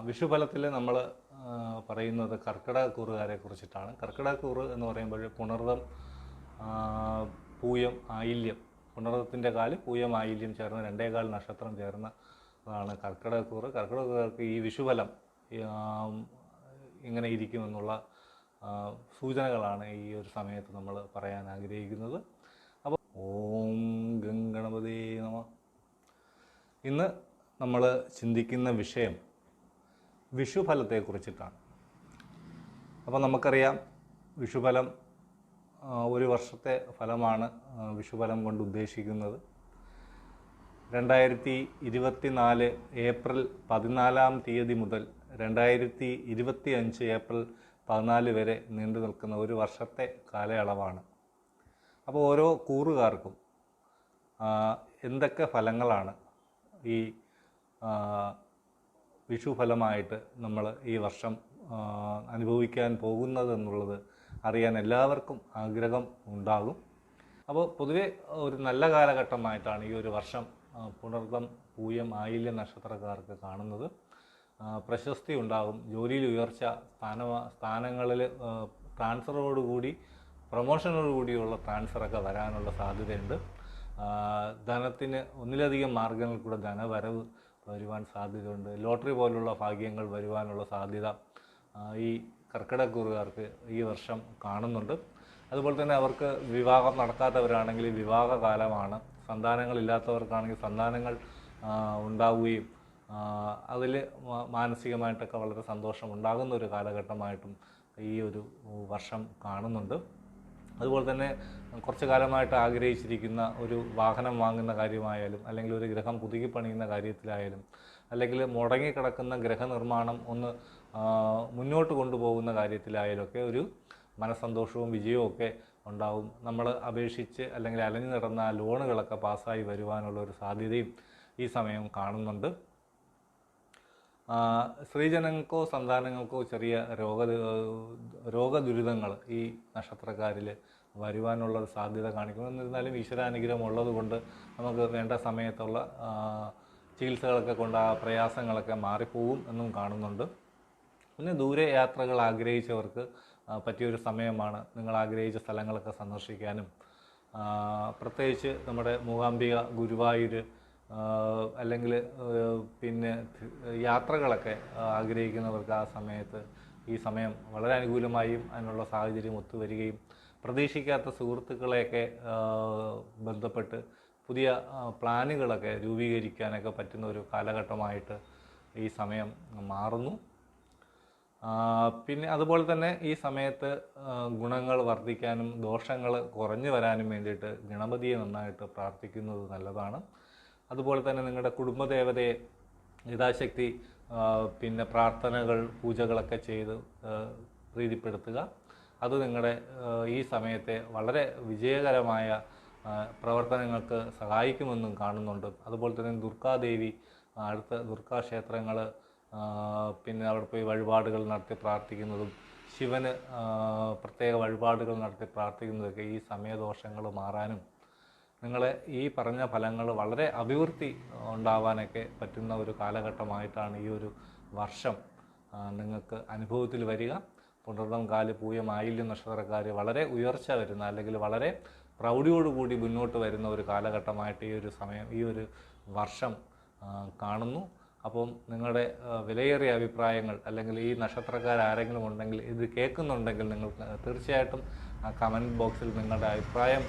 വിഷുഫലത്തിൽ നമ്മൾ പറയുന്നത് കർക്കിടകക്കൂറുകാരെ കുറിച്ചിട്ടാണ്. കർക്കിടകക്കൂറ് എന്ന് പറയുമ്പോൾ പുണർതം, പൂയം, ആയില്യം, പുണർതത്തിൻ്റെ കാല്, പൂയം, ആയില്യം ചേർന്ന് 2.25 നക്ഷത്രം ചേർന്നതാണ് കർക്കിടകക്കൂറ്. കർക്കിടകക്കൂറുകാർക്ക് ഈ വിഷുഫലം ഇങ്ങനെ ഇരിക്കുമെന്നുള്ള സൂചനകളാണ് ഈ ഒരു സമയത്ത് നമ്മൾ പറയാൻ ആഗ്രഹിക്കുന്നത്. അപ്പോൾ ഓം ഗംഗണപതേ നമഃ. ഇന്ന് നമ്മൾ ചിന്തിക്കുന്ന വിഷയം വിഷുഫലത്തെക്കുറിച്ചിട്ടാണ്. അപ്പോൾ നമുക്കറിയാം, വിഷുഫലം ഒരു വർഷത്തെ ഫലമാണ് വിഷുഫലം കൊണ്ട് ഉദ്ദേശിക്കുന്നത്. 2024 ഏപ്രിൽ 14 മുതൽ 2025 ഏപ്രിൽ 14 വരെ നീണ്ടു നിൽക്കുന്ന ഒരു വർഷത്തെ കാലയളവാണ്. അപ്പോൾ ഓരോ കൂറുകാർക്കും എന്തൊക്കെ ഫലങ്ങളാണ് ഈ വിഷുഫലമായിട്ട് നമ്മൾ ഈ വർഷം അനുഭവിക്കാൻ പോകുന്നത് എന്നുള്ളത് അറിയാൻ എല്ലാവർക്കും ആഗ്രഹം ഉണ്ടാകും. അപ്പോൾ പൊതുവെ ഒരു നല്ല കാലഘട്ടമായിട്ടാണ് ഈ ഒരു വർഷം പുണർതം, പൂയം, ആയില്യം നക്ഷത്രക്കാർക്ക് കാണുന്നത്. പ്രശസ്തി ഉണ്ടാകും, ജോലിയിൽ ഉയർച്ച, സ്ഥാനങ്ങളിൽ ട്രാൻസ്ഫറോടുകൂടി, പ്രൊമോഷനോടുകൂടിയുള്ള ട്രാൻസ്ഫറൊക്കെ വരാനുള്ള സാധ്യതയുണ്ട്. ധനത്തിന് ഒന്നിലധികം മാർഗങ്ങളിൽ കൂടെ ധനവരവ് വരുവാൻ സാധ്യതയുണ്ട്. ലോട്ടറി പോലുള്ള ഭാഗ്യങ്ങൾ വരുവാനുള്ള സാധ്യത ഈ കർക്കിടകക്കൂറുകാർക്ക് ഈ വർഷം കാണുന്നുണ്ട്. അതുപോലെ തന്നെ അവർക്ക് വിവാഹം നടക്കാത്തവരാണെങ്കിൽ വിവാഹകാലമാണ്. സന്താനങ്ങളില്ലാത്തവർക്കാണെങ്കിൽ സന്താനങ്ങൾ ഉണ്ടാവുകയും അതിൽ മാനസികമായിട്ടൊക്കെ വളരെ സന്തോഷം ഉണ്ടാകുന്ന ഒരു കാലഘട്ടമായിട്ടും ഈ ഒരു വർഷം കാണുന്നുണ്ട്. അതുപോലെ തന്നെ കുറച്ച് കാലമായിട്ട് ആഗ്രഹിച്ചിരിക്കുന്ന ഒരു വാഹനം വാങ്ങുന്ന കാര്യമായാലും, അല്ലെങ്കിൽ ഒരു ഗൃഹം പുതുക്കി പണിയുന്ന കാര്യത്തിലായാലും, അല്ലെങ്കിൽ മുടങ്ങിക്കിടക്കുന്ന ഗൃഹനിർമ്മാണം ഒന്ന് മുന്നോട്ട് കൊണ്ടുപോകുന്ന കാര്യത്തിലായാലും ഒക്കെ ഒരു മനസ്സന്തോഷവും വിജയവും ഒക്കെ ഉണ്ടാവും. നമ്മൾ അപേക്ഷിച്ച് അല്ലെങ്കിൽ അലഞ്ഞു നടന്ന ലോണുകളൊക്കെ പാസ്സായി വരുവാനുള്ള ഒരു സാധ്യതയും ഈ സമയം കാണുന്നുണ്ട്. സ്ത്രീജനങ്ങൾക്കോ സന്താനങ്ങൾക്കോ ചെറിയ രോഗദുരിതങ്ങൾ ഈ നക്ഷത്രക്കാരിൽ വരുവാനുള്ള സാധ്യത കാണിക്കുന്നു. എന്നിരുന്നാലും ഈശ്വരാനുഗ്രഹം ഉള്ളതുകൊണ്ട് നമുക്ക് വേണ്ട സമയത്തുള്ള ചികിത്സകളൊക്കെ കൊണ്ട് ആ പ്രയാസങ്ങളൊക്കെ മാറിപ്പോകും എന്നും കാണുന്നുണ്ട്. പിന്നെ ദൂരെ യാത്രകൾ ആഗ്രഹിച്ചവർക്ക് പറ്റിയൊരു സമയമാണ്. നിങ്ങൾ ആഗ്രഹിച്ച സ്ഥലങ്ങളൊക്കെ സന്ദർശിക്കാനും, പ്രത്യേകിച്ച് നമ്മുടെ മൂകാംബിക, ഗുരുവായൂർ, അല്ലെങ്കിൽ പിന്നെ യാത്രകളൊക്കെ ആഗ്രഹിക്കുന്നവർക്ക് ആ സമയത്ത് ഈ സമയം വളരെ അനുകൂലമായും അതിനുള്ള സാഹചര്യം ഒത്തുവരികയും പ്രതീക്ഷിക്കാത്ത സുഹൃത്തുക്കളെയൊക്കെ ബന്ധപ്പെട്ട് പുതിയ പ്ലാനുകളൊക്കെ രൂപീകരിക്കാനൊക്കെ പറ്റുന്ന ഒരു കാലഘട്ടമായിട്ട് ഈ സമയം മാറുന്നു. പിന്നെ അതുപോലെ തന്നെ ഈ സമയത്ത് ഗുണങ്ങൾ വർദ്ധിക്കാനും ദോഷങ്ങൾ കുറഞ്ഞു വരാനും വേണ്ടിയിട്ട് ഗണപതിയെ നന്നായിട്ട് പ്രാർത്ഥിക്കുന്നത് നല്ലതാണ്. അതുപോലെ തന്നെ നിങ്ങളുടെ കുടുംബദേവതയെ യഥാശക്തി പിന്നെ പ്രാർത്ഥനകൾ, പൂജകളൊക്കെ ചെയ്ത് പ്രീതിപ്പെടുത്തുക. അത് നിങ്ങളുടെ ഈ സമയത്തെ വളരെ വിജയകരമായ പ്രവർത്തനങ്ങൾക്ക് സഹായിക്കുമെന്നും കാണുന്നുണ്ട്. അതുപോലെ തന്നെ ദുർഗാദേവി, അടുത്ത ദുർഗാക്ഷേത്രങ്ങൾ, പിന്നെ അവിടെ പോയി വഴിപാടുകൾ നടത്തി പ്രാർത്ഥിക്കുന്നതും, ശിവന് പ്രത്യേക വഴിപാടുകൾ നടത്തി പ്രാർത്ഥിക്കുന്നതൊക്കെ ഈ സമയദോഷങ്ങൾ മാറാനും നിങ്ങളെ ഈ പറഞ്ഞ ഫലങ്ങൾ വളരെ അഭിവൃദ്ധി ഉണ്ടാവാനൊക്കെ പറ്റുന്ന ഒരു കാലഘട്ടമായിട്ടാണ് ഈ ഒരു വർഷം നിങ്ങൾക്ക് അനുഭവത്തിൽ വരിക. പുണർതം, കാല്, പൂയം, ആയില്യം നക്ഷത്രക്കാർ വളരെ ഉയർച്ച വരുന്ന, അല്ലെങ്കിൽ വളരെ പ്രൗഢിയോടുകൂടി മുന്നോട്ട് വരുന്ന ഒരു കാലഘട്ടമായിട്ട് ഈ ഒരു വർഷം കാണുന്നു. അപ്പം നിങ്ങളുടെ വിലയേറിയ അഭിപ്രായങ്ങൾ, അല്ലെങ്കിൽ ഈ നക്ഷത്രക്കാരെങ്കിലും ഉണ്ടെങ്കിൽ, ഇത് കേൾക്കുന്നുണ്ടെങ്കിൽ നിങ്ങൾ തീർച്ചയായിട്ടും ആ കമൻറ്റ് ബോക്സിൽ നിങ്ങളുടെ അഭിപ്രായം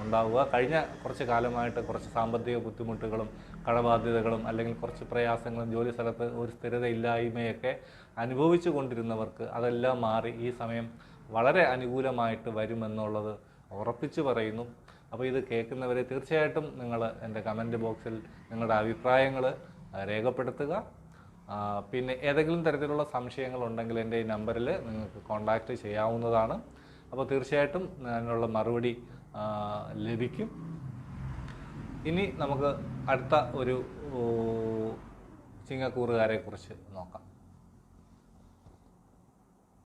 ഉണ്ടാവുക. കഴിഞ്ഞ കുറച്ച് കാലമായിട്ട് കുറച്ച് സാമ്പത്തിക ബുദ്ധിമുട്ടുകളും കടബാധ്യതകളും, അല്ലെങ്കിൽ കുറച്ച് പ്രയാസങ്ങളും, ജോലി സ്ഥലത്ത് ഒരു സ്ഥിരതയില്ലായ്മയൊക്കെ അനുഭവിച്ചു കൊണ്ടിരുന്നവർക്ക് അതെല്ലാം മാറി ഈ സമയം വളരെ അനുകൂലമായിട്ട് വരുമെന്നുള്ളത് ഉറപ്പിച്ചു പറയുന്നു. അപ്പോൾ ഇത് കേൾക്കുന്നവരെ തീർച്ചയായിട്ടും നിങ്ങൾ എൻ്റെ കമൻറ്റ് ബോക്സിൽ നിങ്ങളുടെ അഭിപ്രായങ്ങൾ രേഖപ്പെടുത്തുക. പിന്നെ ഏതെങ്കിലും തരത്തിലുള്ള സംശയങ്ങളുണ്ടെങ്കിൽ എൻ്റെ ഈ നമ്പറിൽ നിങ്ങൾക്ക് കോൺടാക്റ്റ് ചെയ്യാവുന്നതാണ്. അപ്പോൾ തീർച്ചയായിട്ടും അതിനുള്ള മറുപടി ലഭിക്കും. ഇനി നമുക്ക് അടുത്ത ഒരു ചിങ്ങക്കൂറുകാരെ കുറിച്ച് നോക്കാം.